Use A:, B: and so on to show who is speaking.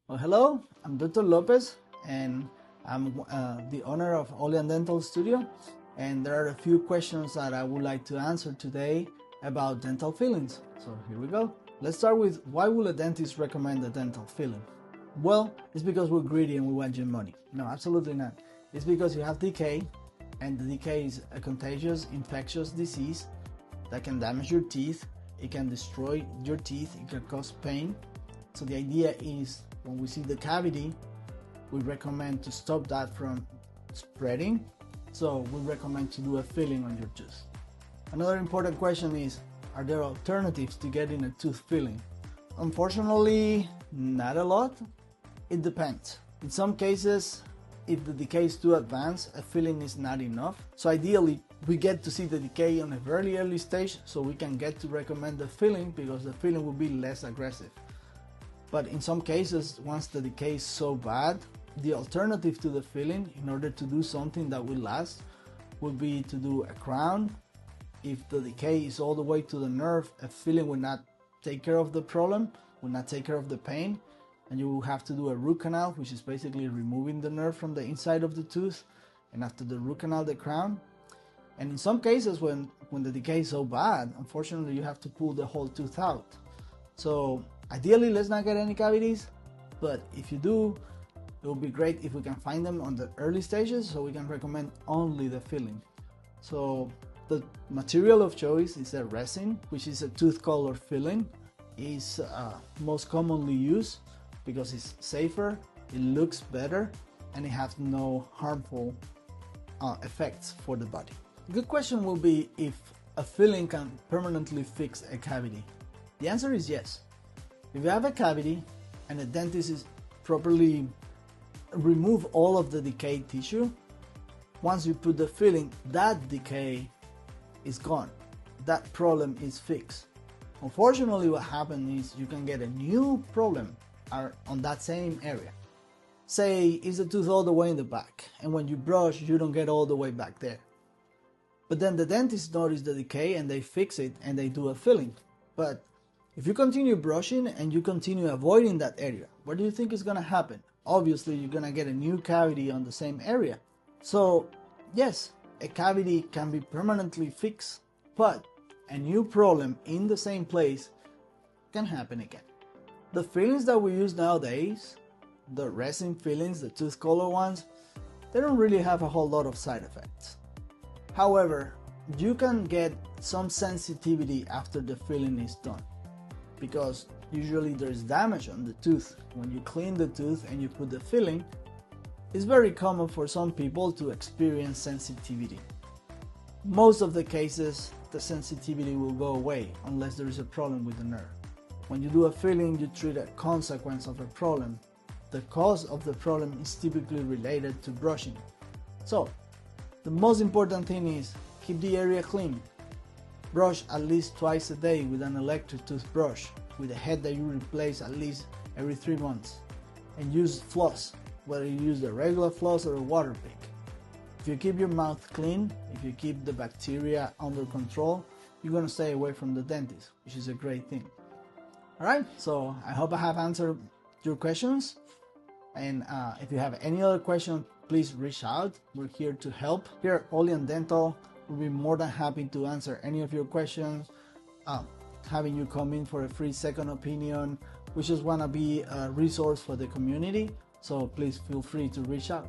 A: Well, hello, I'm Dr. Lopez, and I'm the owner of Olean Dental Studio, and there are a few questions that I would like to answer today about dental fillings. So here we go. Let's start with, why will a dentist recommend a dental filling? Well, it's because we're greedy and we want your money. No, absolutely not. It's because you have decay, and the decay is a contagious, infectious disease that can damage your teeth. It can destroy your teeth. It can cause pain. So the idea is, when we see the cavity, we recommend to stop that from spreading. So we recommend to do a filling on your tooth. Another important question is, are there alternatives to getting a tooth filling? Unfortunately, not a lot. It depends. In some cases, if the decay is too advanced, a filling is not enough. So ideally, we get to see the decay on a very early stage, so we can get to recommend the filling, because the filling will be less aggressive. But in some cases, once the decay is so bad, the alternative to the filling, in order to do something that will last, would be to do a crown. If the decay is all the way to the nerve, a filling will not take care of the problem, will not take care of the pain, and you will have to do a root canal, which is basically removing the nerve from the inside of the tooth, and after the root canal, the crown. And in some cases, when the decay is so bad, unfortunately, you have to pull the whole tooth out. So ideally, let's not get any cavities, but if you do, it would be great if we can find them on the early stages, so we can recommend only the filling. So the material of choice is a resin, which is a tooth color filling. Is most commonly used because it's safer, it looks better, and it has no harmful effects for the body. A good question will be if a filling can permanently fix a cavity. The answer is yes. If you have a cavity and a dentist is properly remove all of the decayed tissue, once you put the filling, that decay is gone. That problem is fixed. Unfortunately, what happens is you can get a new problem on that same area. Say it's a tooth all the way in the back, and when you brush, you don't get all the way back there. But then the dentist notices the decay and they fix it and they do a filling. But if you continue brushing and you continue avoiding that area, what do you think is going to happen? Obviously, you're going to get a new cavity on the same area. So yes, a cavity can be permanently fixed, but a new problem in the same place can happen again. The fillings that we use nowadays, the resin fillings, the tooth color ones, they don't really have a whole lot of side effects. However, you can get some sensitivity after the filling is done, because usually there's damage on the tooth. When you clean the tooth and you put the filling, it's very common for some people to experience sensitivity. Most of the cases, the sensitivity will go away unless there is a problem with the nerve. When you do a filling, you treat a consequence of a problem. The cause of the problem is typically related to brushing. So, the most important thing is keep the area clean. Brush at least twice a day with an electric toothbrush, with a head that you replace at least every 3 months. And use floss, whether you use the regular floss or a water pick. If you keep your mouth clean, if you keep the bacteria under control, you're going to stay away from the dentist, which is a great thing. Alright, so I hope I have answered your questions. And if you have any other question, please reach out. We're here to help. Here at Olean Dental, we'll be more than happy to answer any of your questions, having you come in for a free second opinion. We just want to be a resource for the community, so please feel free to reach out.